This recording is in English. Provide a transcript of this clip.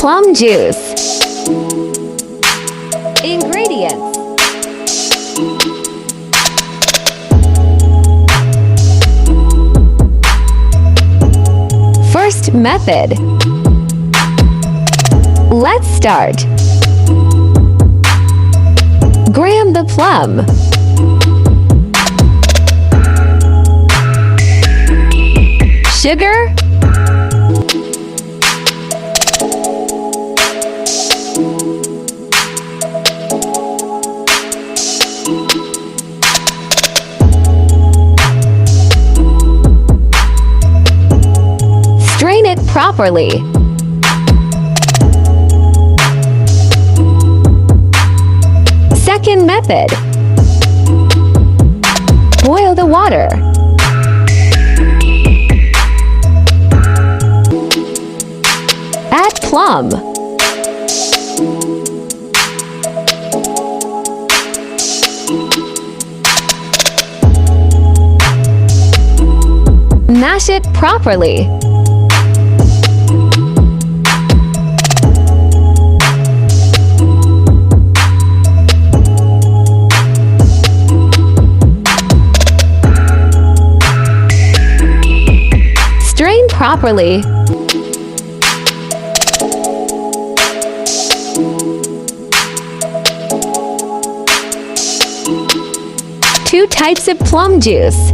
Plum juice. Ingredients: first method. Let's start. Gram the plum. Sugar. Strain it properly. Second method. Boil the water. Add plum. Mash it properly. Strain properly. Two types of plum juice.